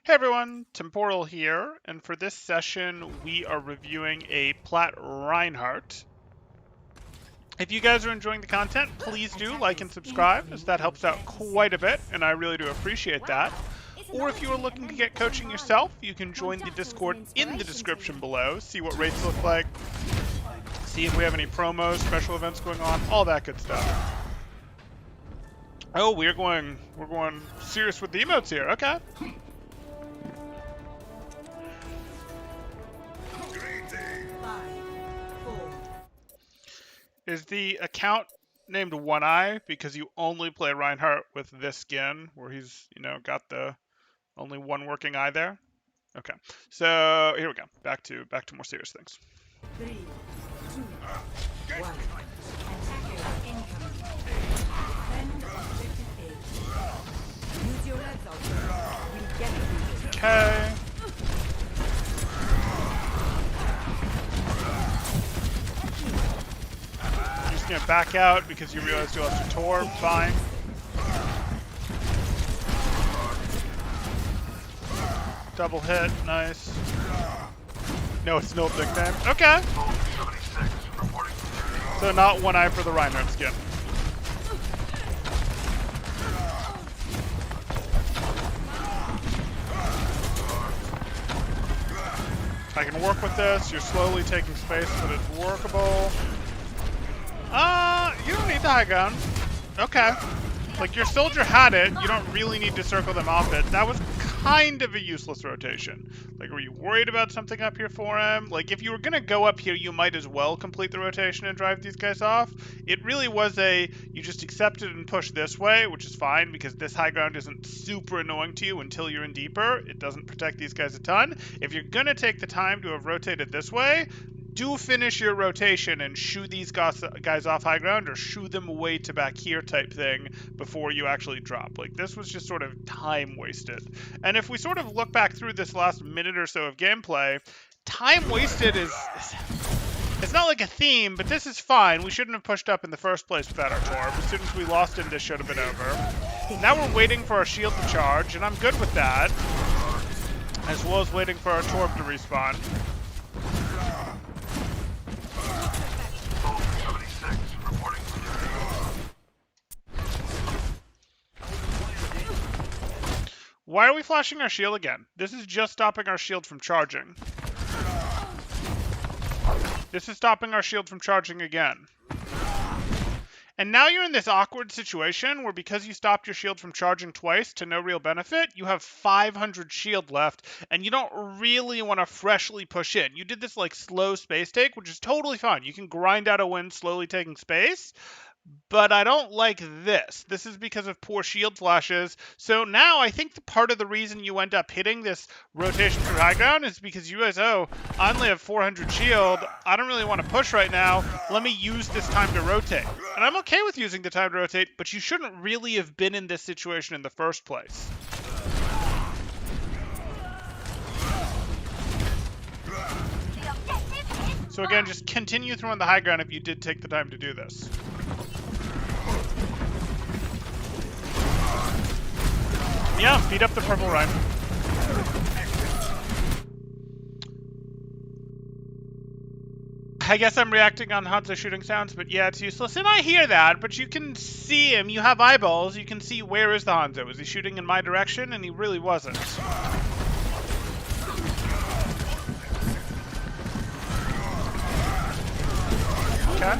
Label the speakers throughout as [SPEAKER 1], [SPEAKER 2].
[SPEAKER 1] Hey everyone, Temporal here, and for this session we are reviewing a Plat Reinhardt. If you guys are enjoying the content, please do like and subscribe, as that helps out quite a bit, and I really do appreciate that. Or if you are looking to get coaching yourself, you can join the Discord in the description below, see what rates look like, see if we have any promos, special events going on, all that good stuff. Oh, we're going serious with the emotes here, okay. Is the account named One Eye because you only play Reinhardt with this skin, where he's, got the only one working eye there? Okay, so here we go. Back to more serious things.
[SPEAKER 2] 3, 2, 1. Attacker incoming. Defend objective A. Use your legs out. We get it.
[SPEAKER 1] Okay. You're just gonna back out because you realized you lost your Torb. Fine. Double hit, nice. No, it's no big time. Okay. So not One Eye for the Reinhardt skin. I can work with this. You're slowly taking space, but it's workable. You don't need the high ground. Okay. Like, your soldier had it. You don't really need to circle them off it. That was kind of a useless rotation. Like, were you worried about something up here for him? Like, if you were going to go up here, you might as well complete the rotation and drive these guys off. It really was you just accept it and push this way, which is fine because this high ground isn't super annoying to you until you're in deeper. It doesn't protect these guys a ton. If you're going to take the time to have rotated this way, do finish your rotation and shoo these guys off high ground or shoo them away to back here type thing before you actually drop. Like, this was just sort of time wasted. And if we sort of look back through this last minute or so of gameplay, time wasted is... It's not like a theme, but this is fine. We shouldn't have pushed up in the first place without our Torb. As soon as we lost him, this should have been over. Now we're waiting for our shield to charge, and I'm good with that. As well as waiting for our Torb to respawn. Why are we flashing our shield again? This is just stopping our shield from charging. This is stopping our shield from charging again. And now you're in this awkward situation where because you stopped your shield from charging twice to no real benefit, you have 500 shield left, and you don't really want to freshly push in. You did this like slow space take, which is totally fine. You can grind out a win slowly taking space. But I don't like this. This is because of poor shield flashes. So now I think the part of the reason you end up hitting this rotation through high ground is because you guys, I only have 400 shield. I don't really want to push right now. Let me use this time to rotate. And I'm okay with using the time to rotate, but you shouldn't really have been in this situation in the first place. So again, just continue throwing the high ground if you did take the time to do this. Yeah, beat up the purple Rhine. I guess I'm reacting on Hanzo shooting sounds, but yeah, it's useless. And I hear that, but you can see him. You have eyeballs. You can see where is the Hanzo. Is he shooting in my direction? And he really wasn't. Okay.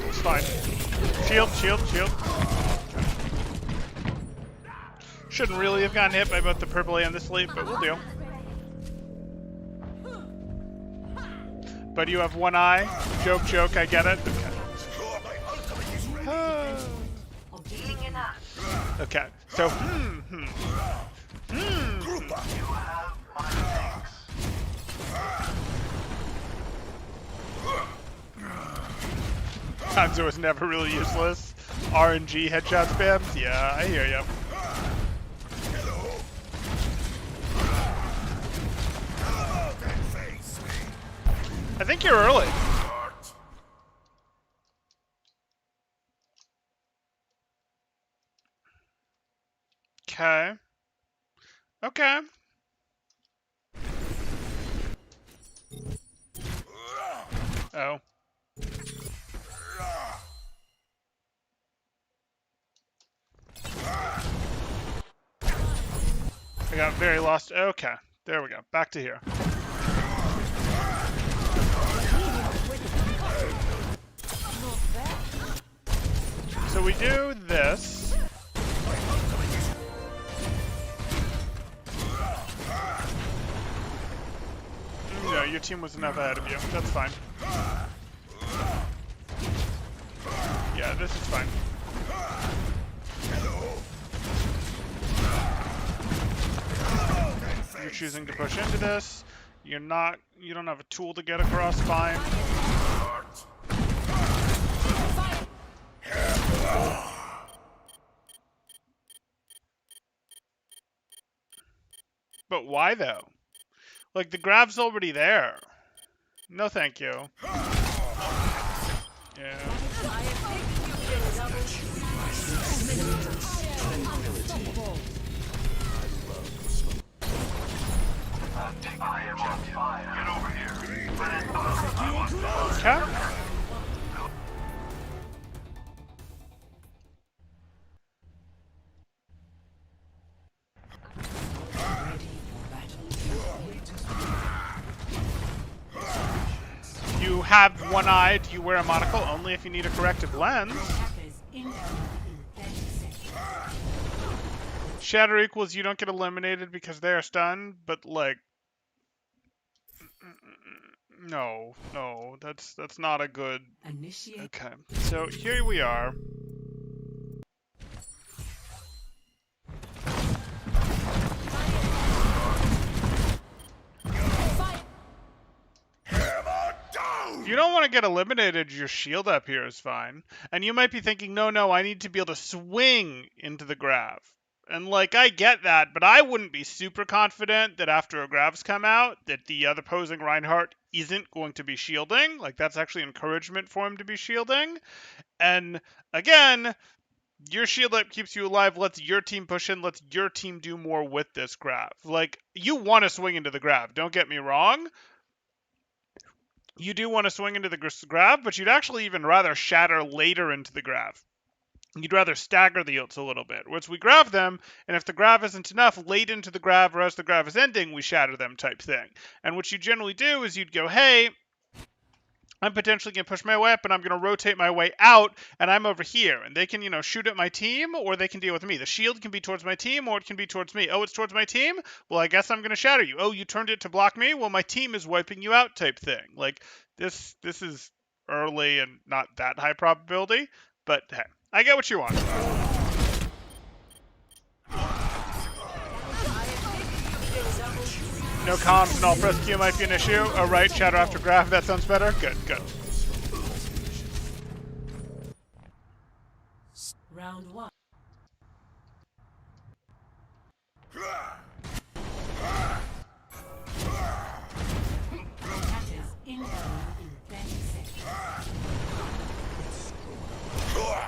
[SPEAKER 1] It's fine. Shield, shield, shield. Shouldn't really have gotten hit by both the purple and the sleep, but we'll deal. But you have one eye. Joke, joke, I get it. Okay. Okay, so, Hanzo is never really useless. RNG headshot spams? Yeah, I hear ya. I think you're early. Okay. Okay. Oh. I got very lost. Okay. There we go. Back to here. So we do this. No, your team was enough ahead of you. That's fine. Yeah, this is fine. You're choosing to push into this. You don't have a tool to get across, fine. But why though? Like, the grab's already there. No thank you. Yeah. Okay. You have one eye. Do you wear a monocle? Only if you need a corrective lens. Shatter equals you don't get eliminated because they are stunned, but like, no, that's not a good. Okay, so here we are. If you don't want to get eliminated, your shield up here is fine. And you might be thinking, no, I need to be able to swing into the grav. And like, I get that, but I wouldn't be super confident that after a grav's come out, that the other opposing Reinhardt isn't going to be shielding. Like, that's actually encouragement for him to be shielding. And again, your shield up keeps you alive, lets your team push in, lets your team do more with this grav. Like, you want to swing into the grav, don't get me wrong. You do want to swing into the grav, but you'd actually even rather shatter later into the grav. You'd rather stagger the ults a little bit. Whereas we grab them, and if the grav isn't enough, late into the grav or as the grav is ending, we shatter them type thing. And what you generally do is you'd go, hey, I'm potentially going to push my way up, and I'm going to rotate my way out, and I'm over here. And they can, shoot at my team, or they can deal with me. The shield can be towards my team, or it can be towards me. Oh, it's towards my team? Well, I guess I'm going to shatter you. Oh, you turned it to block me? Well, my team is wiping you out type thing. Like, this is early and not that high probability, but hey, I get what you want. No comms and all press Q might be an issue. Oh, right, shatter after graph. That sounds better. Good.
[SPEAKER 2] Round one. Attackers incoming in 30 seconds.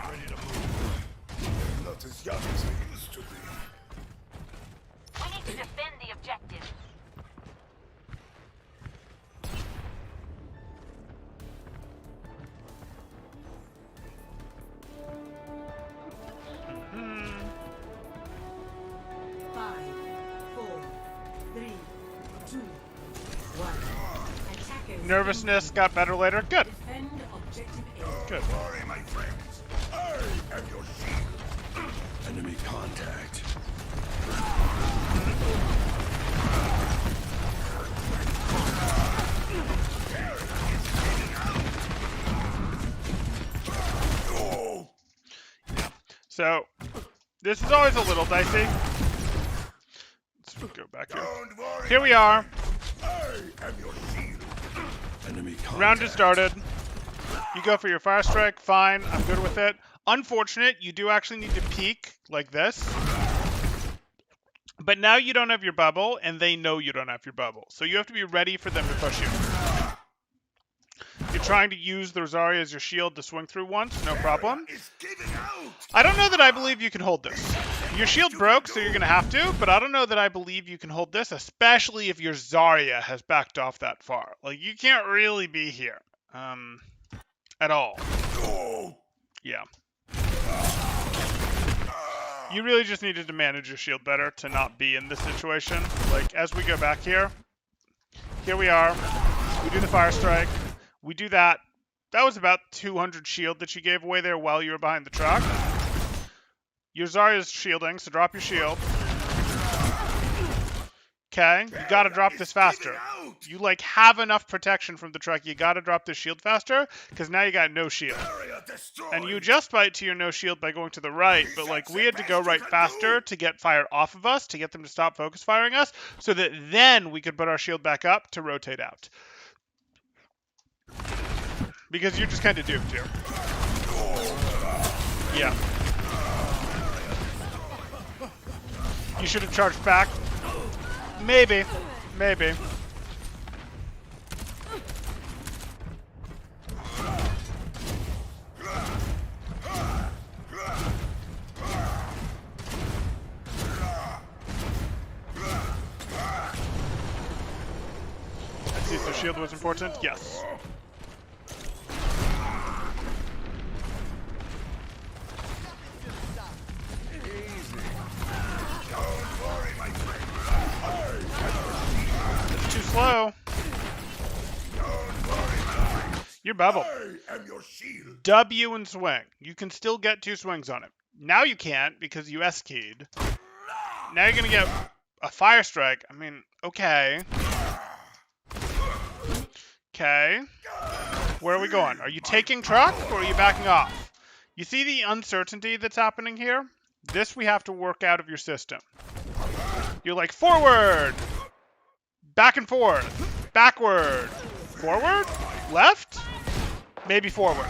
[SPEAKER 3] Ready to move. Not as young as I used to be.
[SPEAKER 4] We need to defend the objective.
[SPEAKER 2] Five, four, three, two, one. Attackers
[SPEAKER 1] Nervousness got better later. Good.
[SPEAKER 2] defend objective A.
[SPEAKER 1] Good.
[SPEAKER 3] Sorry, my friends. I am your shield. Enemy contact. Oh.
[SPEAKER 1] So, this is always a little dicey. Let's go back here.
[SPEAKER 3] Don't worry.
[SPEAKER 1] Here we are.
[SPEAKER 3] I am your shield. Enemy contact.
[SPEAKER 1] Round has started. You go for your fire strike. Fine. I'm good with it. Unfortunate. You do actually need to peek like this. But now you don't have your bubble, and they know you don't have your bubble. So you have to be ready for them to push you. You're trying to use the Rosaria as your shield to swing through once. No problem.
[SPEAKER 3] It's giving out.
[SPEAKER 1] I don't know that I believe you can hold this. Your shield broke, so you're going to have to, but I don't know that I believe you can hold this, especially if your Zarya has backed off that far. Like, you can't really be here. At all. Yeah. You really just needed to manage your shield better to not be in this situation. Like, as we go back here we are. We do the Fire Strike. We do that. That was about 200 shield that you gave away there while you were behind the truck. Your Zarya's shielding, so drop your shield. Okay, you gotta drop this faster. You, like, have enough protection from the truck. You gotta drop this shield faster, because now you got no shield. And you adjust to your no shield by going to the right, but, like, we had to go right faster to get fire off of us, to get them to stop focus firing us, so that then we could put our shield back up to rotate out. Because you're just kind of doomed here. Yeah. You should have charged back. Maybe. Maybe. Let's see if the shield was important. Yes. It's too slow. You're bubble. W and swing. You can still get 2 swings on it. Now you can't because you S-keyed. Now you're going to get a Fire Strike. I mean, okay. Okay. Where are we going? Are you taking truck or are you backing off? You see the uncertainty that's happening here? This we have to work out of your system. You're like, forward! Back and forth. Backward. Forward? Left? Maybe forward.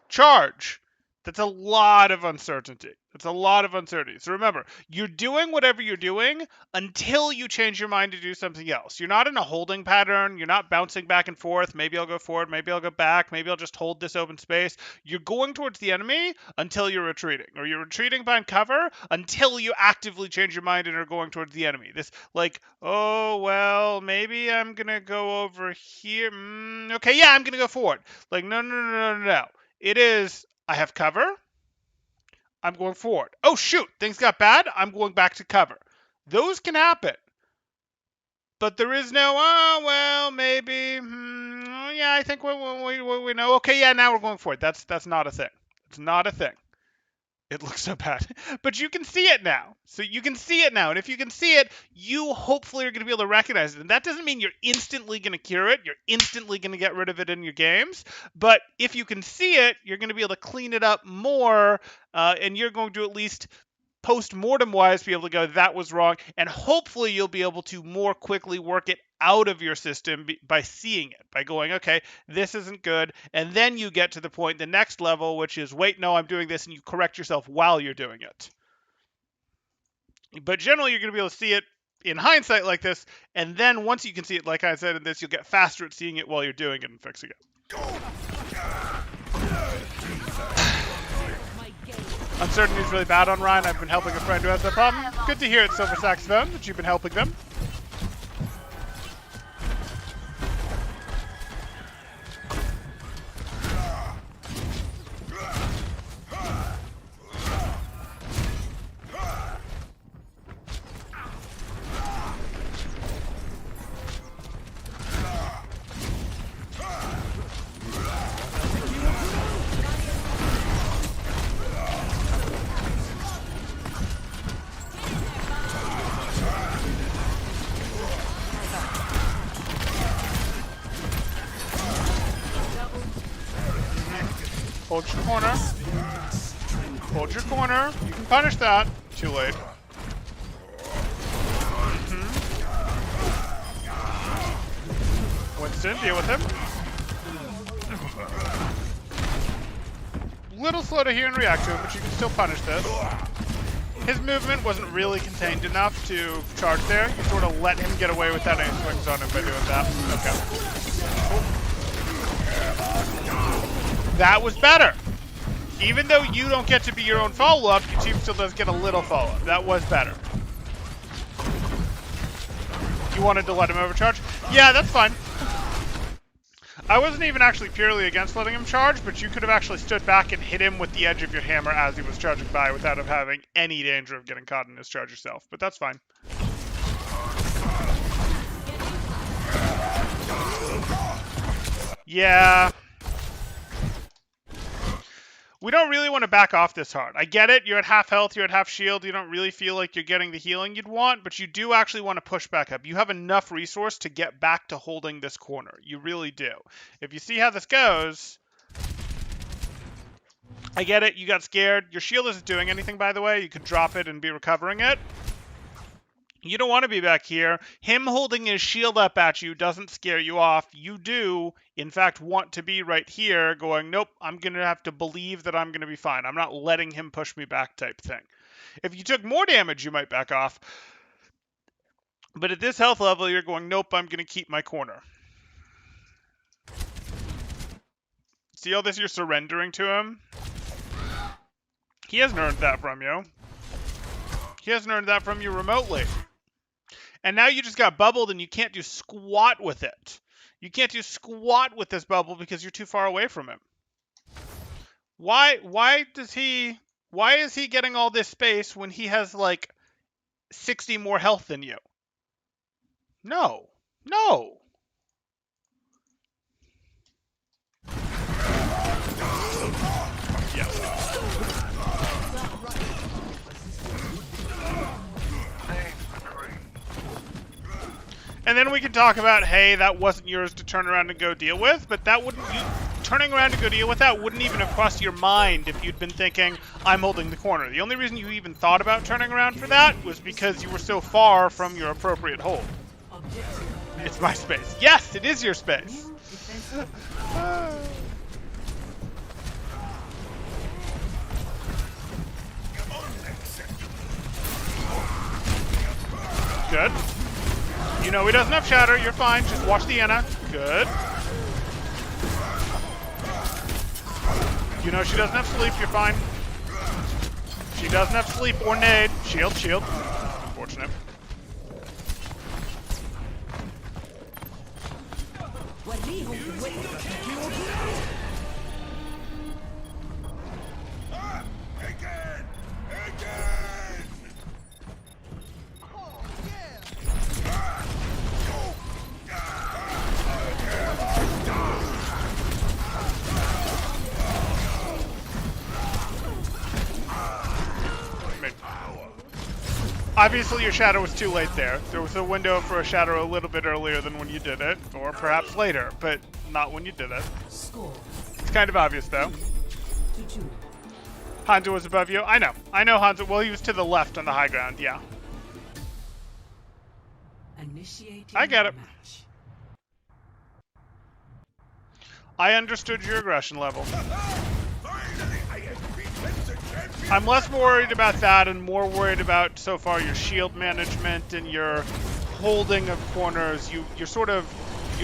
[SPEAKER 1] Charge. That's a lot of uncertainty. That's a lot of uncertainty. So remember, you're doing whatever you're doing until you change your mind to do something else. You're not in a holding pattern. You're not bouncing back and forth. Maybe I'll go forward. Maybe I'll go back. Maybe I'll just hold this open space. You're going towards the enemy until you're retreating. Or you're retreating behind cover until you actively change your mind and are going towards the enemy. This, like, oh, well, maybe I'm going to go over here. Okay, yeah, I'm going to go forward. Like, no. It is, I have cover. I'm going forward. Oh, shoot. Things got bad. I'm going back to cover. Those can happen. But there is no, oh, well, maybe. Yeah, I think we know. Okay, yeah, now we're going forward. That's not a thing. It's not a thing. It looks so bad. But you can see it now. So you can see it now. And if you can see it, you hopefully are going to be able to recognize it. And that doesn't mean you're instantly going to cure it. You're instantly going to get rid of it in your games. But if you can see it, you're going to be able to clean it up more. And you're going to at least post-mortem wise be able to go, that was wrong. And hopefully you'll be able to more quickly work it out of your system by seeing it, by going, okay, this isn't good. And then you get to the point, the next level, which is, wait, no, I'm doing this, and you correct yourself while you're doing it. But generally, you're going to be able to see it in hindsight like this, and then once you can see it, like I said in this, you'll get faster at seeing it while you're doing it and fixing it. Uncertainty is really bad on Ryan. I've been helping a friend who has that problem. Good to hear it, Silver Saxophone, that you've been helping them. Hold your corner. Hold your corner. You can punish that. Too late. Winston, deal with him. Little slow to hear and react to him, but you can still punish this. His movement wasn't really contained enough to charge there. You sort of let him get away without any swings on him by doing that. Okay. That was better. Even though you don't get to be your own follow-up, your team still does get a little follow-up. That was better. You wanted to let him overcharge? Yeah, that's fine. I wasn't even actually purely against letting him charge, but you could have actually stood back and hit him with the edge of your hammer as he was charging by without him having any danger of getting caught in his charge yourself. But that's fine. Yeah. We don't really want to back off this hard. I get it. You're at half health. You're at half shield. You don't really feel like you're getting the healing you'd want, but you do actually want to push back up. You have enough resource to get back to holding this corner. You really do. If you see how this goes... I get it. You got scared. Your shield isn't doing anything, by the way. You could drop it and be recovering it. You don't want to be back here. Him holding his shield up at you doesn't scare you off. You do, in fact, want to be right here going, nope, I'm going to have to believe that I'm going to be fine. I'm not letting him push me back type thing. If you took more damage, you might back off. But at this health level, you're going, nope, I'm going to keep my corner. See all this you're surrendering to him? He hasn't earned that from you. He hasn't earned that from you remotely. And now you just got bubbled and you can't do squat with it. You can't do squat with this bubble because you're too far away from him. Why is he getting all this space when he has like 60 more health than you? No. No. Yes. And then we can talk about, hey, that wasn't yours to turn around and go deal with, but that wouldn't, turning around to go deal with that wouldn't even have crossed your mind if you'd been thinking, I'm holding the corner. The only reason you even thought about turning around for that was because you were so far from your appropriate hold. It's my space. Yes, it is your space. Good. You know he doesn't have shatter. You're fine. Just watch the Anna. Good. You know she doesn't have sleep. You're fine. She doesn't have sleep or nade. Shield, shield. Unfortunate. Obviously, your shadow was too late there. There was a window for a shadow a little bit earlier than when you did it, or perhaps later, but not when you did it.
[SPEAKER 2] Score
[SPEAKER 1] It's kind of obvious, though.
[SPEAKER 2] 2-2.
[SPEAKER 1] Hanzo was above you. I know Hanzo. Well, he was to the left on the high ground, yeah.
[SPEAKER 2] Initiating
[SPEAKER 1] I get it.
[SPEAKER 2] match.
[SPEAKER 1] I understood your aggression level. I'm less worried about that and more worried about, so far, your shield management and your holding of corners. You're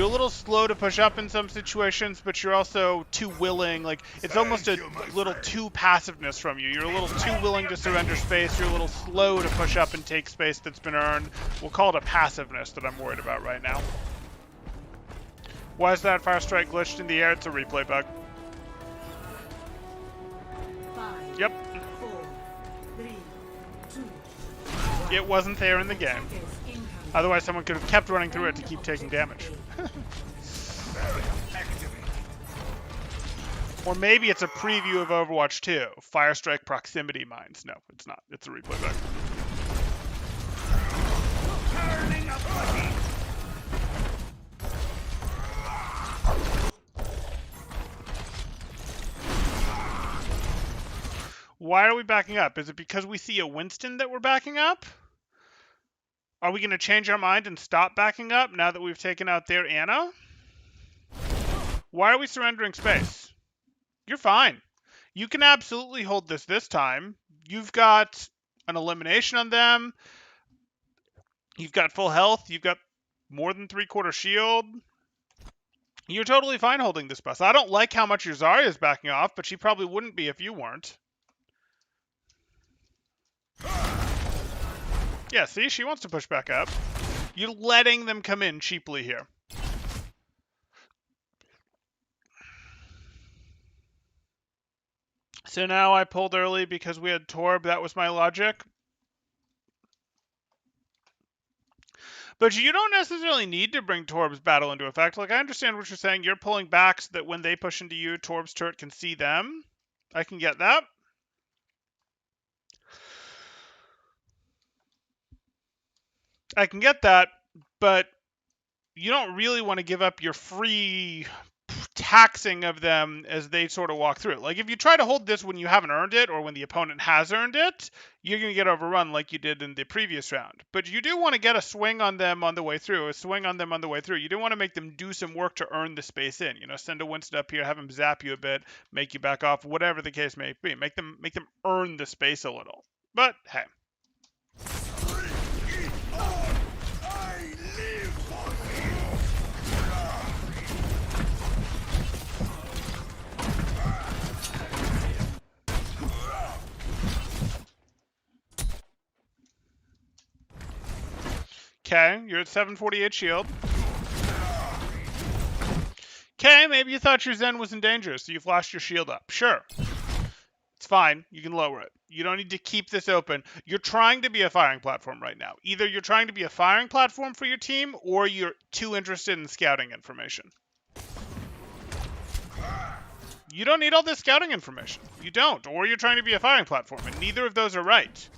[SPEAKER 1] a little slow to push up in some situations, but you're also too willing. Like, it's almost a little too passiveness from you. You're a little too willing to surrender space. You're a little slow to push up and take space that's been earned. We'll call it a passiveness that I'm worried about right now. Why is that fire strike glitched in the air? It's a replay bug.
[SPEAKER 2] 5,
[SPEAKER 1] Yep.
[SPEAKER 2] 4, 3, 2.
[SPEAKER 1] It wasn't there in the game.
[SPEAKER 2] Attackers incoming.
[SPEAKER 1] Otherwise, someone could have kept running through it to keep taking damage. Or maybe it's a preview of Overwatch 2. Fire strike proximity mines. No, it's not. It's a replay bug. Why are we backing up? Is it because we see a Winston that we're backing up? Are we going to change our mind and stop backing up now that we've taken out their Anna? Why are we surrendering space? You're fine. You can absolutely hold this time. You've got an elimination on them. You've got full health. You've got more than 3/4 shield. You're totally fine holding this bus. I don't like how much your Zarya is backing off, but she probably wouldn't be if you weren't. Yeah, see? She wants to push back up. You're letting them come in cheaply here. So now I pulled early because we had Torb. That was my logic. But you don't necessarily need to bring Torb's battle into effect. Like, I understand what you're saying. You're pulling back so that when they push into you, Torb's turret can see them. I can get that. I can get that, but you don't really want to give up your free taxing of them as they sort of walk through it. Like, if you try to hold this when you haven't earned it or when the opponent has earned it, you're going to get overrun like you did in the previous round. But you do want to get a swing on them on the way through, a swing on them on the way through. You do want to make them do some work to earn the space in. You know, send a Winston up here, have them zap you a bit, make you back off, whatever the case may be. Make them earn the space a little. But, hey. Okay, you're at 748 shield. Okay, maybe you thought your Zen was in danger, so you flashed your shield up. Sure. It's fine. You can lower it. You don't need to keep this open. You're trying to be a firing platform right now. Either you're trying to be a firing platform for your team, or you're too interested in scouting information. You don't need all this scouting information. You don't. Or you're trying to be a firing platform, and neither of those are right.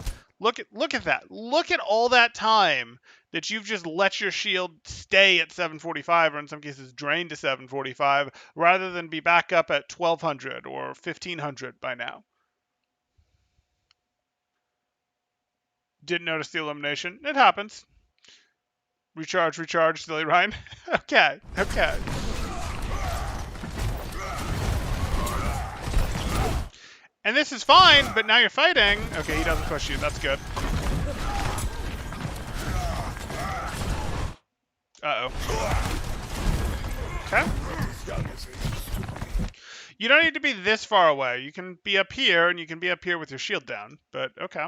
[SPEAKER 1] Look at that. Look at all that time that you've just let your shield stay at 745, or in some cases drain to 745, rather than be back up at 1200 or 1500 by now. Didn't notice the elimination. It happens. Recharge, silly Ryan. Okay. And this is fine, but now you're fighting. Okay, he doesn't push you. That's good. Uh-oh. Okay. You don't need to be this far away. You can be up here, and you can be up here with your shield down. But, okay.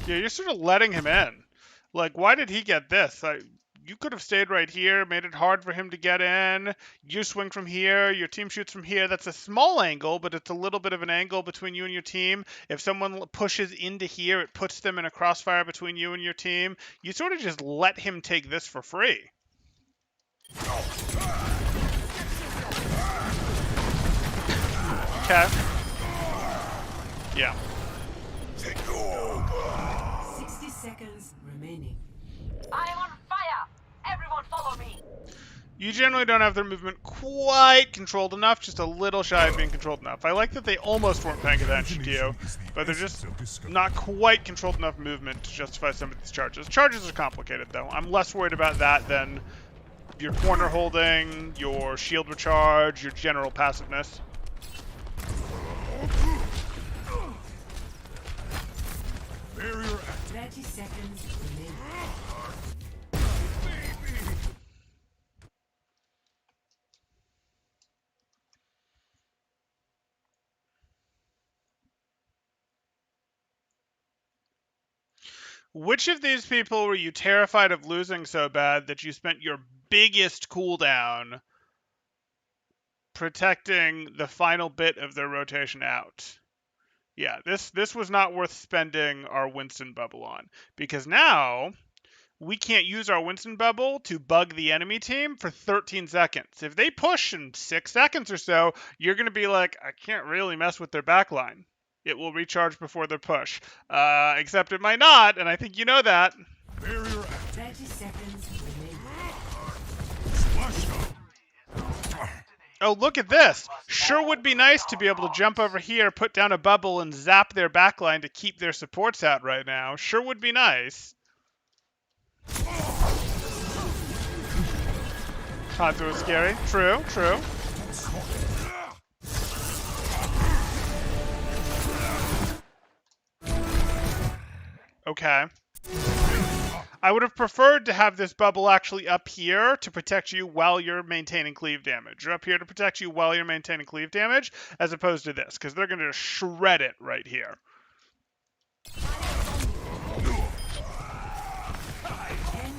[SPEAKER 1] Yeah, you're sort of letting him in. Like, why did he get this? You could have stayed right here, made it hard for him to get in. You swing from here, your team shoots from here. That's a small angle, but it's a little bit of an angle between you and your team. If someone pushes into here, it puts them in a crossfire between you and your team. You sort of just let him take this for free. Okay. Yeah.
[SPEAKER 2] 60 seconds remaining.
[SPEAKER 4] I am on fire! Everyone follow me!
[SPEAKER 1] You generally don't have their movement quite controlled enough, just a little shy of being controlled enough. I like that they almost weren't paying attention to you, but they're just not quite controlled enough movement to justify some of these charges. Charges are complicated, though. I'm less worried about that than your corner holding, your shield recharge, your general passiveness.
[SPEAKER 3] Barrier
[SPEAKER 2] 30 seconds remaining.
[SPEAKER 1] Which of these people were you terrified of losing so bad that you spent your biggest cooldown protecting the final bit of their rotation out? Yeah, this was not worth spending our Winston bubble on, because now we can't use our Winston bubble to bug the enemy team for 13 seconds. If they push in 6 seconds or so, you're going to be like, I can't really mess with their backline. It will recharge before their push. Except it might not, and I think you know that.
[SPEAKER 3] barrier
[SPEAKER 2] 30 seconds remaining.
[SPEAKER 1] Oh, look at this. Sure would be nice to be able to jump over here, put down a bubble, and zap their backline to keep their supports out right now. Sure would be nice. Hanzo is scary. True. okay. I would have preferred to have this bubble actually up here to protect you while you're maintaining cleave damage. Or up here to protect you while you're maintaining cleave damage, as opposed to this, because they're going to shred it right here.
[SPEAKER 2] 10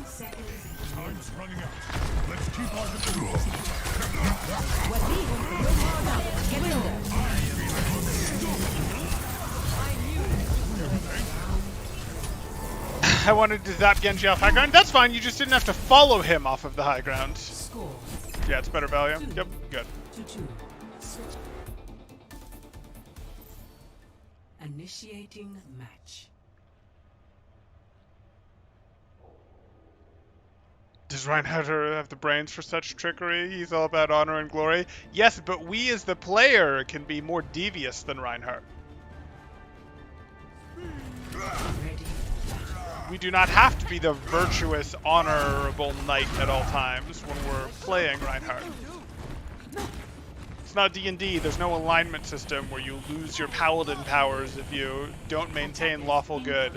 [SPEAKER 2] seconds.
[SPEAKER 3] Time's running out. Let's keep our distance.
[SPEAKER 1] I wanted to zap Genji off high ground. That's fine, you just didn't have to follow him off of the high ground.
[SPEAKER 2] Score
[SPEAKER 1] Yeah, it's better value. Yep, good.
[SPEAKER 2] 2-2. Initiating match.
[SPEAKER 1] Does Reinhardt have the brains for such trickery? He's all about honor and glory. Yes, but we as the player can be more devious than Reinhardt.
[SPEAKER 2] Ready.
[SPEAKER 1] We do not have to be the virtuous, honorable knight at all times when we're playing Reinhardt. It's not D&D. There's no alignment system where you lose your paladin powers if you don't maintain lawful good.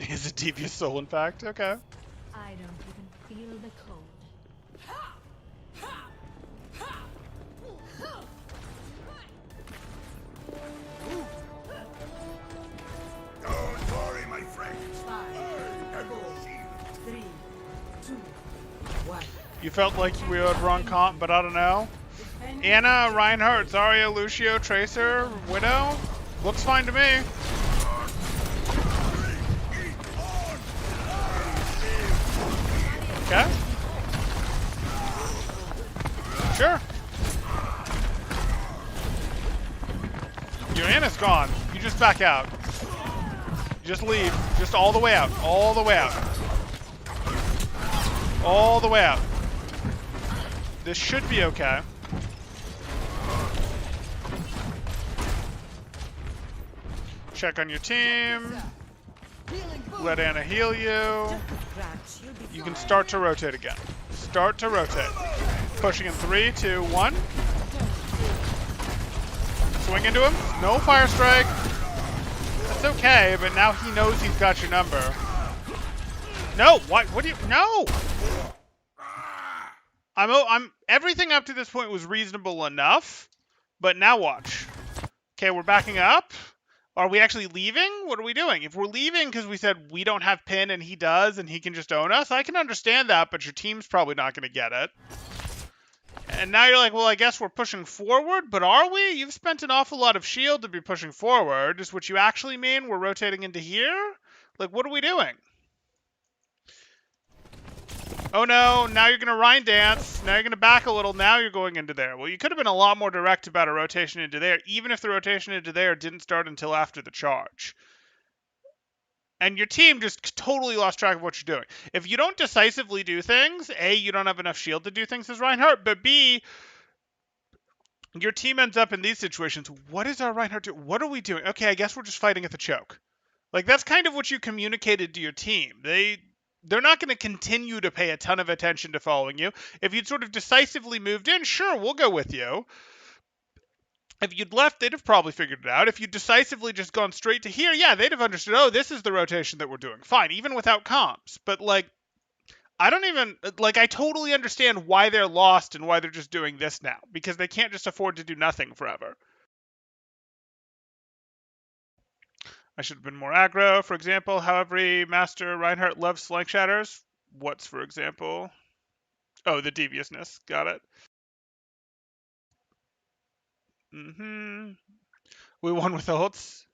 [SPEAKER 1] He's a devious soul, in fact. Okay.
[SPEAKER 4] I don't even feel the cold.
[SPEAKER 3] Don't worry, my friends. I am your shield.
[SPEAKER 2] 3, 2, 1.
[SPEAKER 1] You felt like we had wrong comp, but I don't know. Anna, Reinhardt, Zarya, Lucio, Tracer, Widow. Looks fine to me. Okay. Sure. Your Anna's gone. You just back out. You just leave. Just all the way out. All the way out. All the way out. This should be okay. Check on your team. Let Anna heal you. You can start to rotate again. Start to rotate. Pushing in 3, 2, 1. Swing into him. No fire strike. That's okay, but now he knows he's got your number. No, what do you, no! I'm everything up to this point was reasonable enough, but now watch. Okay, we're backing up. Are we actually leaving? What are we doing? If we're leaving because we said we don't have pin and he does and he can just own us, I can understand that, but your team's probably not going to get it. And now you're like, well, I guess we're pushing forward, but are we? You've spent an awful lot of shield to be pushing forward. Is what you actually mean? We're rotating into here? Like, what are we doing? Oh no, now you're going to Rhine dance. Now you're going to back a little. Now you're going into there. Well, you could have been a lot more direct about a rotation into there, even if the rotation into there didn't start until after the charge. And your team just totally lost track of what you're doing. If you don't decisively do things, A, you don't have enough shield to do things as Reinhardt, but B, your team ends up in these situations. What is our Reinhardt doing? What are we doing? Okay, I guess we're just fighting at the choke. Like, that's kind of what you communicated to your team. They're not going to continue to pay a ton of attention to following you. If you'd sort of decisively moved in, sure, we'll go with you. If you'd left, they'd have probably figured it out. If you'd decisively just gone straight to here, yeah, they'd have understood, oh, this is the rotation that we're doing. Fine, even without comps. But, like, I don't even, like, I totally understand why they're lost and why they're just doing this now. Because they can't just afford to do nothing forever. I should have been more aggro, for example. How every Master Reinhardt loves Slank Shatters. What's, for example? Oh, the deviousness. Got it. We won with ults.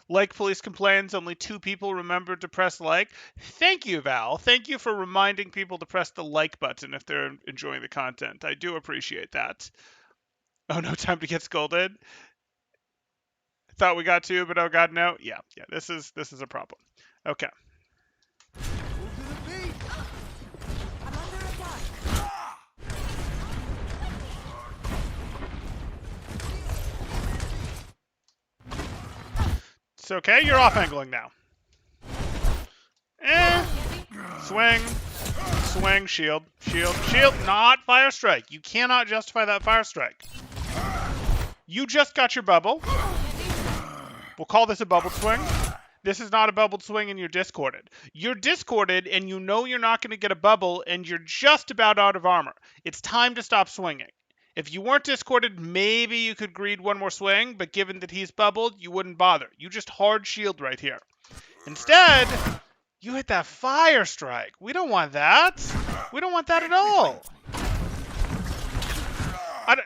[SPEAKER 1] Like police complains, only 2 people remembered to press like. Thank you, Val. Thank you for reminding people to press the like button if they're enjoying the content. I do appreciate that. Oh, no time to get scolded. Thought we got 2, but oh god, no. Yeah, this is a problem. Okay. It's okay, you're off angling now. Swing. swing, shield, shield, shield, not fire strike. You cannot justify that fire strike. You just got your bubble. We'll call this a bubbled swing. This is not a bubbled swing and you're discorded. You're discorded and you know you're not going to get a bubble and you're just about out of armor. It's time to stop swinging. If you weren't discorded, maybe you could greed one more swing, but given that he's bubbled, you wouldn't bother. You just hard shield right here. Instead, you hit that fire strike. We don't want that. We don't want that at all.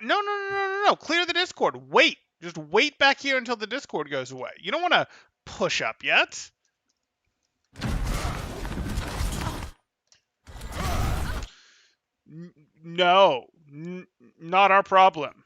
[SPEAKER 1] No. Clear the discord. Wait. Just wait back here until the discord goes away. You don't want to push up yet. No. Not our problem.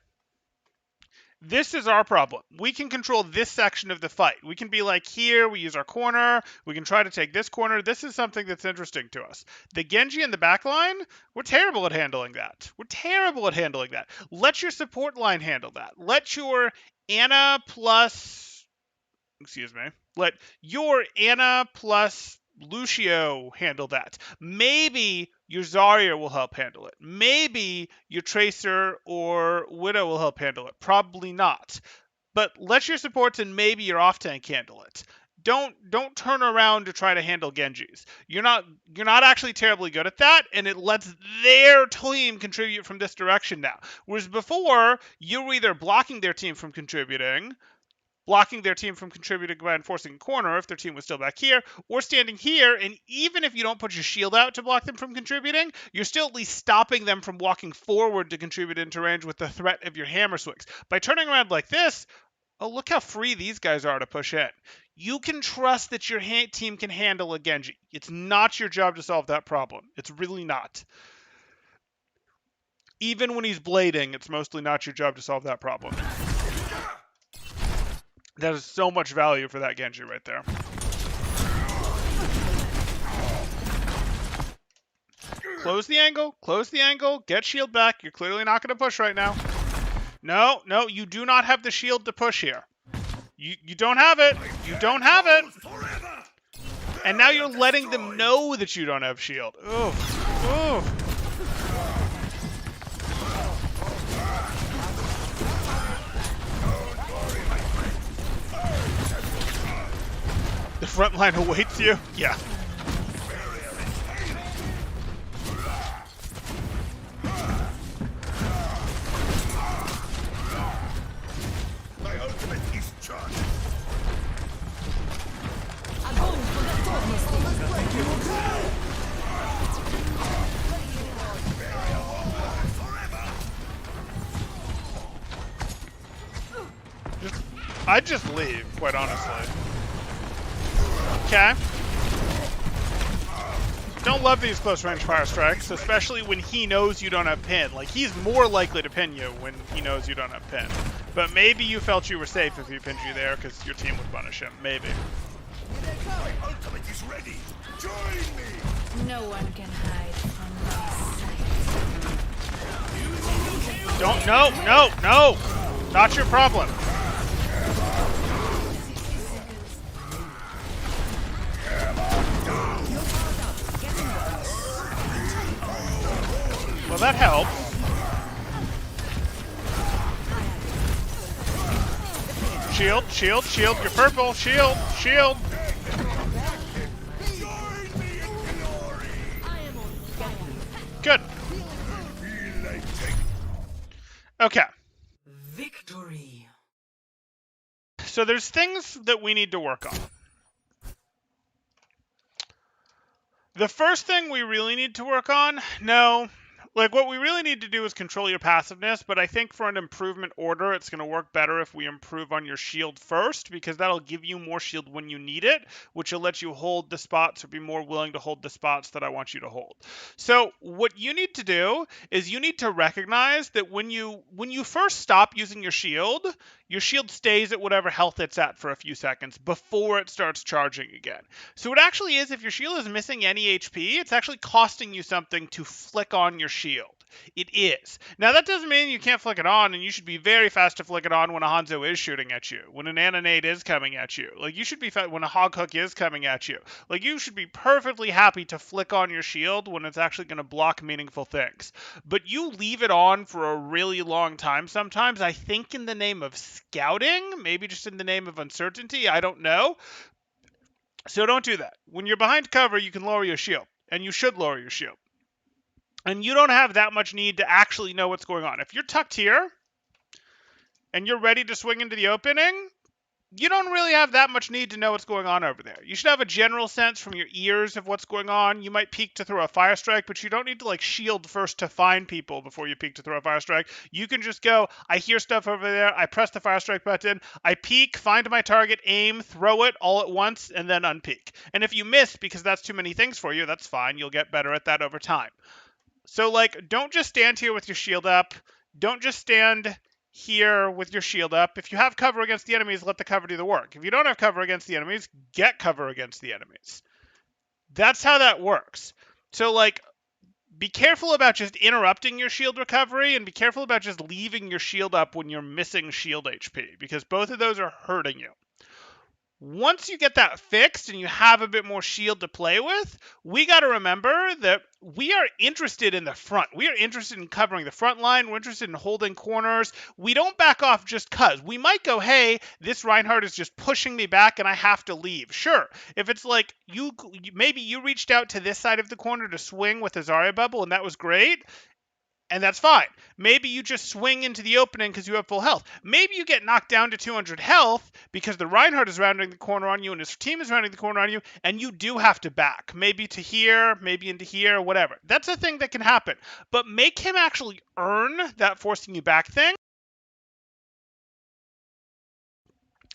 [SPEAKER 1] This is our problem. We can control this section of the fight. We can be like here, we use our corner, we can try to take this corner. This is something that's interesting to us. The Genji in the back line, we're terrible at handling that. We're terrible at handling that. Let your support line handle that. Let your Ana plus, let your Ana plus Lucio handle that. Maybe your Zarya will help handle it. Maybe your Tracer or Widow will help handle it. Probably not. But let your supports and maybe your off-tank handle it. Don't turn around to try to handle Genjis. You're not actually terribly good at that, and it lets their team contribute from this direction now. Whereas before, you were either blocking their team from contributing by enforcing a corner if their team was still back here, or standing here, and even if you don't put your shield out to block them from contributing, you're still at least stopping them from walking forward to contribute into range with the threat of your hammer swings. By turning around like this, oh, look how free these guys are to push in. You can trust that your team can handle a Genji. It's not your job to solve that problem. It's really not. Even when he's blading, it's mostly not your job to solve that problem. That is so much value for that Genji right there. Close the angle, get shield back. You're clearly not going to push right now. No, you do not have the shield to push here. You don't have it. You don't have it. And now you're letting them know that you don't have shield. Ooh. The front line awaits you? Yeah.
[SPEAKER 3] My ultimate is charged.
[SPEAKER 1] I'd just leave, quite honestly. Okay. Don't love these close range fire strikes, especially when he knows you don't have pin. Like, he's more likely to pin you when he knows you don't have pin. But maybe you felt you were safe if he pinned you there because your team would punish him. Maybe.
[SPEAKER 3] My ultimate is ready. Join me.
[SPEAKER 5] No one can hide from my sight.
[SPEAKER 1] Don't. No. Not your problem. Well, that helps. Shield. You're purple. Shield. Good. Okay.
[SPEAKER 2] Victory.
[SPEAKER 1] So there's things that we need to work on. The first thing we really need to work on, what we really need to do is control your passiveness, but I think for an improvement order, it's going to work better if we improve on your shield first, because that'll give you more shield when you need it, which will let you hold the spots or be more willing to hold the spots that I want you to hold. So what you need to do is you need to recognize that when you first stop using your shield stays at whatever health it's at for a few seconds before it starts charging again. So it actually is, if your shield is missing any HP, it's actually costing you something to flick on your shield. It is. Now, that doesn't mean you can't flick it on, and you should be very fast to flick it on when a Hanzo is shooting at you, when an Ananate is coming at you. Like, you should be when a Hog Hook is coming at you. Like, you should be perfectly happy to flick on your shield when it's actually going to block meaningful things. But you leave it on for a really long time sometimes, I think in the name of scouting, maybe just in the name of uncertainty, I don't know. So don't do that. When you're behind cover, you can lower your shield, and you should lower your shield. And you don't have that much need to actually know what's going on. If you're tucked here, and you're ready to swing into the opening, you don't really have that much need to know what's going on over there. You should have a general sense from your ears of what's going on. You might peek to throw a fire strike, but you don't need to like shield first to find people before you peek to throw a fire strike. You can just go, I hear stuff over there, I press the fire strike button, I peek, find my target, aim, throw it all at once, and then unpeek. And if you miss because that's too many things for you, that's fine. You'll get better at that over time. So like, don't just stand here with your shield up. Don't just stand here with your shield up. If you have cover against the enemies, let the cover do the work. If you don't have cover against the enemies, get cover against the enemies. That's how that works. So like, be careful about just interrupting your shield recovery, and be careful about just leaving your shield up when you're missing shield HP, because both of those are hurting you. Once you get that fixed and you have a bit more shield to play with, we got to remember that we are interested in the front. We are interested in covering the front line. We're interested in holding corners. We don't back off just because. We might go, hey, this Reinhardt is just pushing me back and I have to leave. Sure. If it's like maybe you reached out to this side of the corner to swing with a Zarya bubble and that was great, and that's fine. Maybe you just swing into the opening because you have full health. Maybe you get knocked down to 200 health because the Reinhardt is rounding the corner on you and his team is rounding the corner on you, and you do have to back. Maybe to here, maybe into here, whatever. That's a thing that can happen. But make him actually earn that forcing you back thing.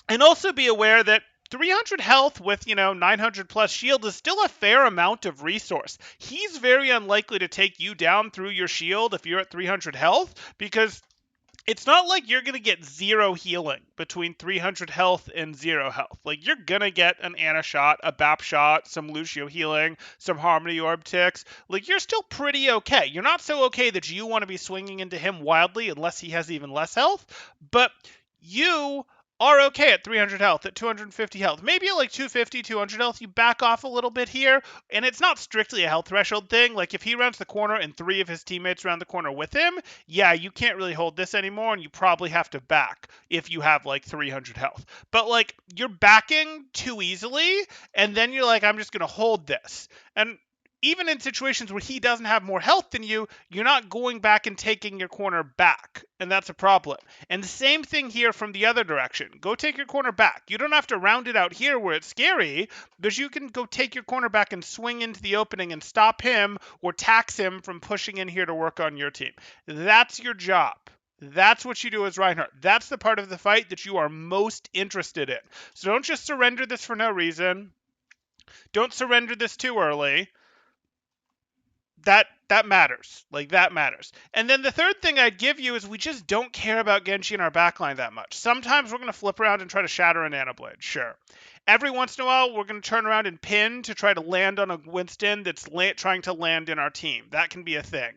[SPEAKER 1] And also be aware that 300 health with, 900 plus shield is still a fair amount of resource. He's very unlikely to take you down through your shield if you're at 300 health, because it's not like you're going to get 0 healing between 300 health and 0 health. Like, you're going to get an Ana shot, a Bap shot, some Lucio healing, some Harmony Orb ticks. Like, you're still pretty okay. You're not so okay that you want to be swinging into him wildly unless he has even less health, but you are okay at 300 health, at 250 health. Maybe at like 250, 200 health, you back off a little bit here, and it's not strictly a health threshold thing. Like, if he rounds the corner and 3 of his teammates round the corner with him, yeah, you can't really hold this anymore, and you probably have to back if you have like 300 health. But like, you're backing too easily, and then you're like, I'm just going to hold this. And even in situations where he doesn't have more health than you, you're not going back and taking your corner back, and that's a problem. And the same thing here from the other direction. Go take your corner back. You don't have to round it out here where it's scary, but you can go take your corner back and swing into the opening and stop him or tax him from pushing in here to work on your team. That's your job. That's what you do as Reinhardt. That's the part of the fight that you are most interested in. So don't just surrender this for no reason. Don't surrender this too early. That matters. Like, that matters. And then the third thing I'd give you is we just don't care about Genji in our backline that much. Sometimes we're going to flip around and try to shatter an Nanoblade, sure. Every once in a while, we're going to turn around and pin to try to land on a Winston that's trying to land in our team. That can be a thing.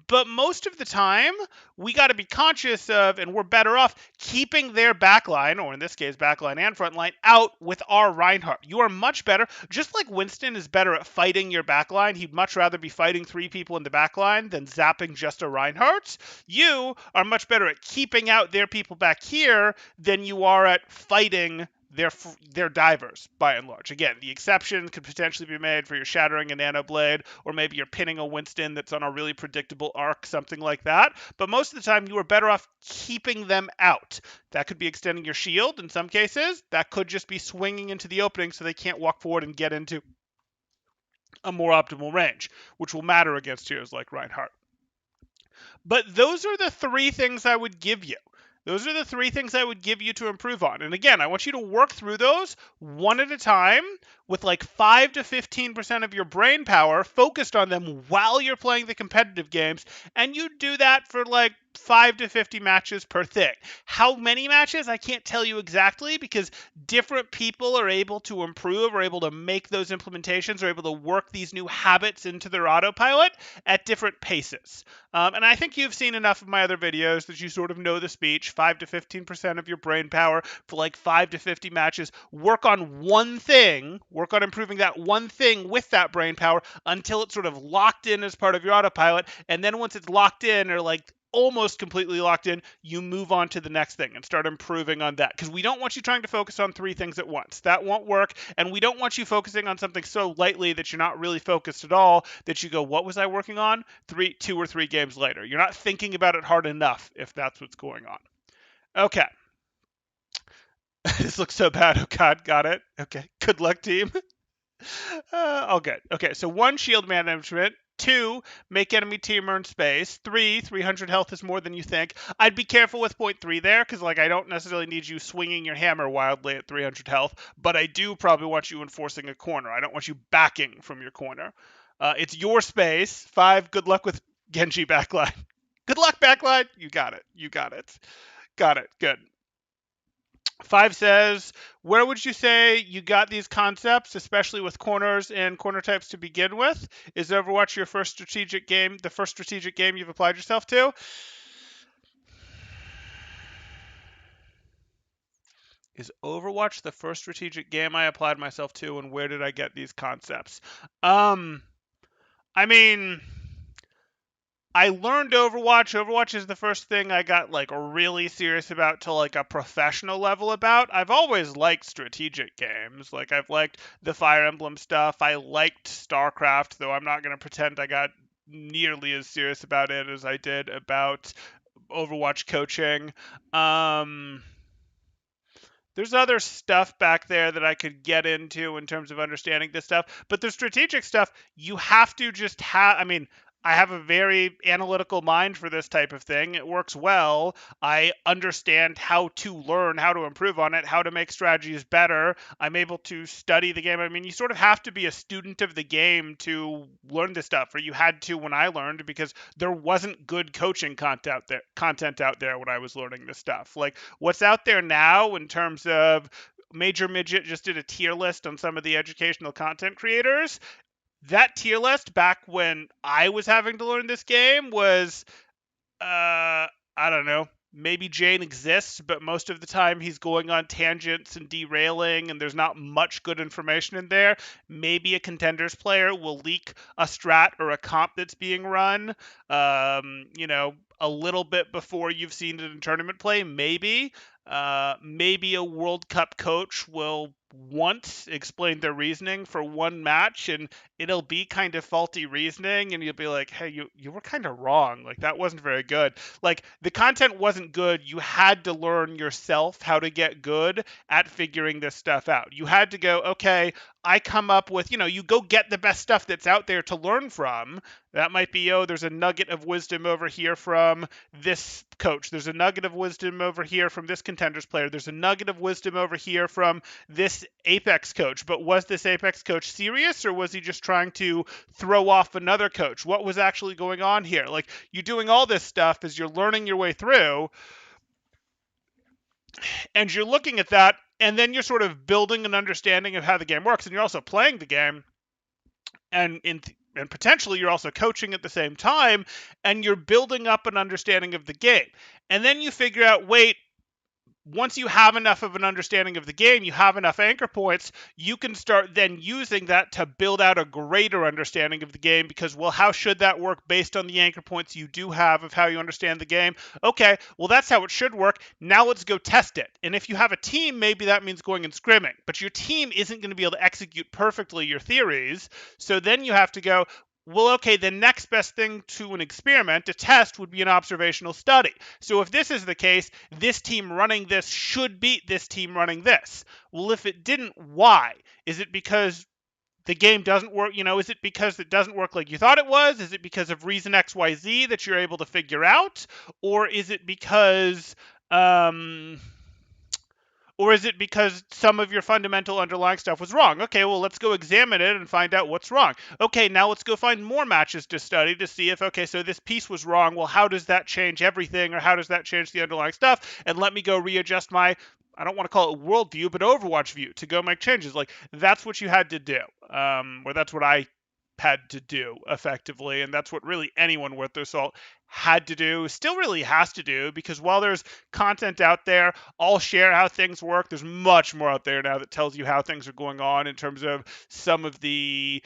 [SPEAKER 1] But most of the time, we got to be conscious of, and we're better off, keeping their backline, or in this case, backline and frontline, out with our Reinhardt. You are much better. Just like Winston is better at fighting your backline, he'd much rather be fighting 3 people in the backline than zapping just a Reinhardt. You are much better at keeping out their people back here than you are at fighting their divers, by and large. Again, the exception could potentially be made for your shattering a Nanoblade, or maybe you're pinning a Winston that's on a really predictable arc, something like that. But most of the time, you are better off keeping them out. That could be extending your shield in some cases. That could just be swinging into the opening so they can't walk forward and get into a more optimal range, which will matter against heroes like Reinhardt. But those are the 3 things I would give you. Those are the 3 things I would give you to improve on. And again, I want you to work through those one at a time with like 5 to 15% of your brain power focused on them while you're playing the competitive games. And you do that for like 5 to 50 matches per thing. How many matches? I can't tell you exactly because different people are able to improve, are able to make those implementations, are able to work these new habits into their autopilot at different paces. And I think you've seen enough of my other videos that you sort of know the speech. 5 to 15% of your brain power for like 5 to 50 matches. Work on one thing, work on improving that one thing with that brain power until it's sort of locked in as part of your autopilot. And then once it's locked in, or like almost completely locked in, you move on to the next thing and start improving on that. Because we don't want you trying to focus on 3 things at once. That won't work. And we don't want you focusing on something so lightly that you're not really focused at all, that you go, what was I working on? 2 or 3 games later. You're not thinking about it hard enough if that's what's going on. Okay. This looks so bad. Oh God, got it. Okay. Good luck, team. All good. Okay, so 1, shield management. 2, make enemy team earn space. 3, 300 health is more than you think. I'd be careful with point 3 there, because like I don't necessarily need you swinging your hammer wildly at 300 health, but I do probably want you enforcing a corner. I don't want you backing from your corner. It's your space. 5, good luck with Genji backline. Good luck, backline. You got it. You got it. Got it. Good. 5 says, where would you say you got these concepts, especially with corners and corner types to begin with? Is Overwatch your first strategic game, the first strategic game you've applied yourself to? Is Overwatch the first strategic game I applied myself to, and where did I get these concepts? I mean, I learned Overwatch. Overwatch is the first thing I got like really serious about to like a professional level about. I've always liked strategic games. Like I've liked the Fire Emblem stuff. I liked StarCraft, though I'm not going to pretend I got nearly as serious about it as I did about Overwatch coaching. There's other stuff back there that I could get into in terms of understanding this stuff, but the strategic stuff, you have to just have, I mean, I have a very analytical mind for this type of thing. It works well. I understand how to learn, how to improve on it, how to make strategies better. I'm able to study the game. I mean, you sort of have to be a student of the game to learn this stuff, or you had to when I learned, because there wasn't good coaching content out there when I was learning this stuff. Like what's out there now in terms of Major Midget just did a tier list on some of the educational content creators. That tier list back when I was having to learn this game was, I don't know, maybe Jane exists, but most of the time he's going on tangents and derailing, and there's not much good information in there. Maybe a contenders player will leak a strat or a comp that's being run, a little bit before you've seen it in tournament play, maybe. Maybe a World Cup coach will once explain their reasoning for one match, and it'll be kind of faulty reasoning, and you'll be like, hey, you were kind of wrong. Like, that wasn't very good. Like, the content wasn't good. You had to learn yourself how to get good at figuring this stuff out. You had to go, okay, I come up with, you go get the best stuff that's out there to learn from. That might be, there's a nugget of wisdom over here from this coach. There's a nugget of wisdom over here from this contenders player. There's a nugget of wisdom over here from this Apex coach. But was this Apex coach serious, or was he just trying to throw off another coach? What was actually going on here? Like, you're doing all this stuff as you're learning your way through, and you're looking at that, and then you're sort of building an understanding of how the game works, and you're also playing the game, and potentially you're also coaching at the same time, and you're building up an understanding of the game. And then you figure out, wait, once you have enough of an understanding of the game, you have enough anchor points, you can start then using that to build out a greater understanding of the game, because, well, how should that work based on the anchor points you do have of how you understand the game? Okay, well, that's how it should work. Now let's go test it. And if you have a team, maybe that means going and scrimming, but your team isn't going to be able to execute perfectly your theories. So then you have to go, well, okay, the next best thing to an experiment, a test, would be an observational study. So if this is the case, this team running this should beat this team running this. Well, if it didn't, why? Is it because the game doesn't work? Is it because it doesn't work like you thought it was? Is it because of reason XYZ that you're able to figure out? Or is it because, Or is it because some of your fundamental underlying stuff was wrong? Okay, well, let's go examine it and find out what's wrong. Okay, now let's go find more matches to study to see if, okay, so this piece was wrong. Well, how does that change everything, or how does that change the underlying stuff? And let me go readjust my, I don't want to call it worldview, but Overwatch view to go make changes. Like, that's what you had to do. Or that's what I had to do effectively, and that's what really anyone worth their salt had to do, still really has to do, because while there's content out there, all share how things work, there's much more out there now that tells you how things are going on in terms of some of the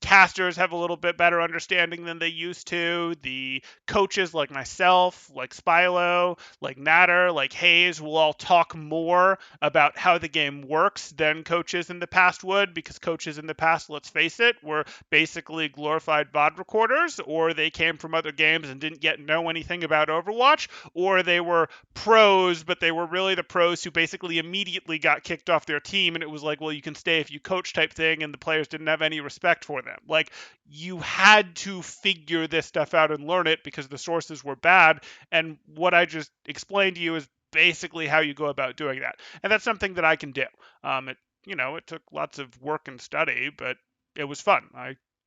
[SPEAKER 1] casters have a little bit better understanding than they used to. The coaches like myself, like Spilo, like Natter, like Hayes will all talk more about how the game works than coaches in the past would, because coaches in the past, let's face it, were basically glorified VOD recorders, or they came from other games and didn't yet know anything about Overwatch, or they were pros, but they were really the pros who basically immediately got kicked off their team, and it was like, well, you can stay if you coach type thing, and the players didn't have any respect for them. Like, you had to figure this stuff out and learn it because the sources were bad, and what I just explained to you is basically how you go about doing that, and that's something that I can do. It took lots of work and study, but it was fun.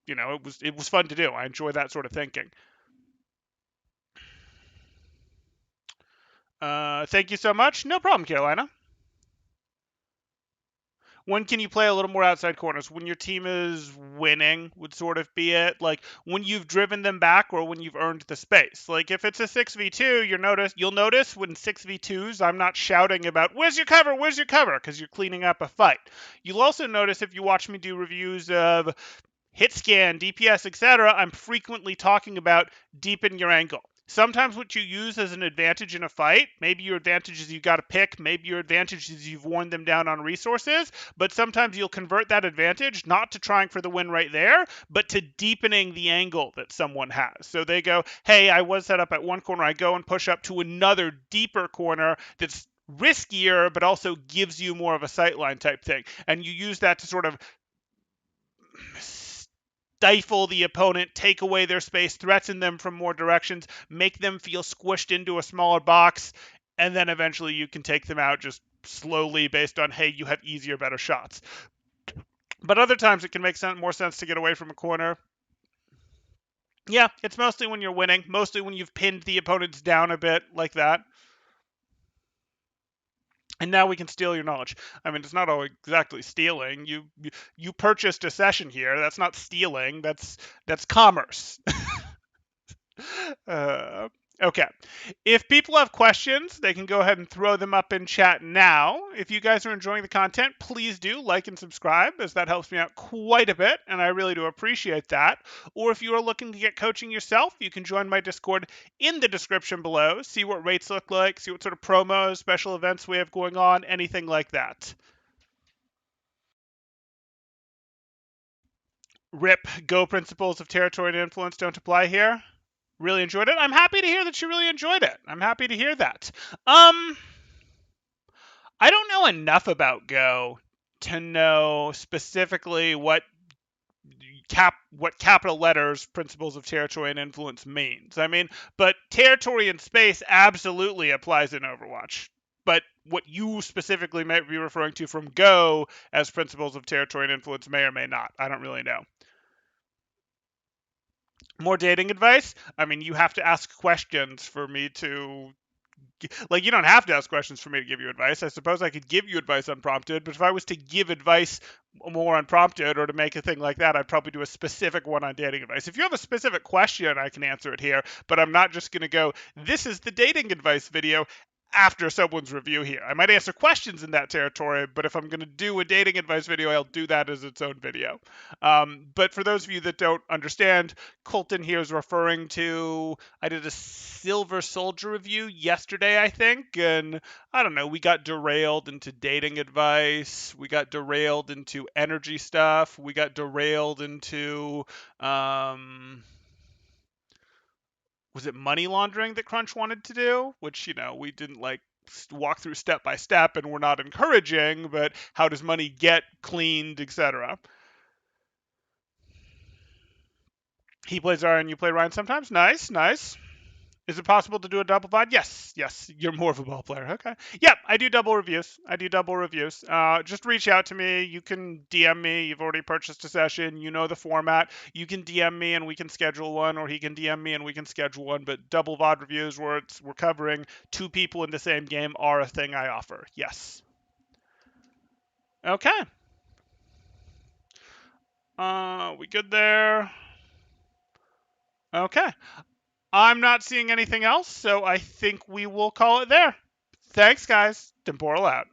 [SPEAKER 1] It was fun to do. I enjoy that sort of thinking. Thank you so much. No problem, Carolina. When can you play a little more outside corners? When your team is winning would sort of be it. Like when you've driven them back or when you've earned the space. Like if it's a 6v2, you'll notice when 6v2s, I'm not shouting about, where's your cover? Where's your cover? Because you're cleaning up a fight. You'll also notice if you watch me do reviews of hit scan, DPS, etc., I'm frequently talking about deepen your angle. Sometimes what you use as an advantage in a fight, maybe your advantage is you got to pick, maybe your advantage is you've worn them down on resources, but sometimes you'll convert that advantage not to trying for the win right there, but to deepening the angle that someone has. So they go, hey, I was set up at one corner, I go and push up to another deeper corner that's riskier, but also gives you more of a sightline type thing. And you use that to sort of stifle the opponent, take away their space, threaten them from more directions, make them feel squished into a smaller box, and then eventually you can take them out just slowly based on, hey, you have easier, better shots. But other times it can make more sense to get away from a corner. Yeah, it's mostly when you're winning, mostly when you've pinned the opponents down a bit like that. And now we can steal your knowledge. I mean, it's not all exactly stealing. You purchased a session here. That's not stealing. That's commerce. Okay. If people have questions, they can go ahead and throw them up in chat now. If you guys are enjoying the content, please do like and subscribe, as that helps me out quite a bit, and I really do appreciate that. Or if you are looking to get coaching yourself, you can join my Discord in the description below, see what rates look like, see what sort of promos, special events we have going on, anything like that. RIP, Go principles of territory and influence don't apply here. Really enjoyed it. I'm happy to hear that you really enjoyed it. I'm happy to hear that. I don't know enough about Go to know specifically what capital letters principles of territory and influence means. I mean, but territory and space absolutely applies in Overwatch. But what you specifically might be referring to from Go as principles of territory and influence may or may not. I don't really know. More dating advice? I mean, you have to ask questions for me to... Like, you don't have to ask questions for me to give you advice. I suppose I could give you advice unprompted, but if I was to give advice more unprompted or to make a thing like that, I'd probably do a specific one on dating advice. If you have a specific question, I can answer it here, but I'm not just going to go, this is the dating advice video after someone's review here. I might answer questions in that territory, but if I'm going to do a dating advice video, I'll do that as its own video. But for those of you that don't understand, Colton here is referring to, I did a Silver Soldier review yesterday, I think, and I don't know, we got derailed into dating advice, we got derailed into energy stuff, we got derailed into, was it money laundering that Crunch wanted to do? Which, we didn't walk through step by step and we're not encouraging, but how does money get cleaned, etc. He plays Ryan, you play Ryan sometimes? Nice, nice. Is it possible to do a double VOD? Yes, yes. You're more of a ball player. Okay. Yep, I do double reviews. Just reach out to me. You can DM me. You've already purchased a session. You know the format. You can DM me and we can schedule one, or he can DM me and we can schedule one. But double VOD reviews where we're covering two people in the same game are a thing I offer. Yes. Okay. We good there? Okay. I'm not seeing anything else, so I think we will call it there. Thanks, guys. Temporal out.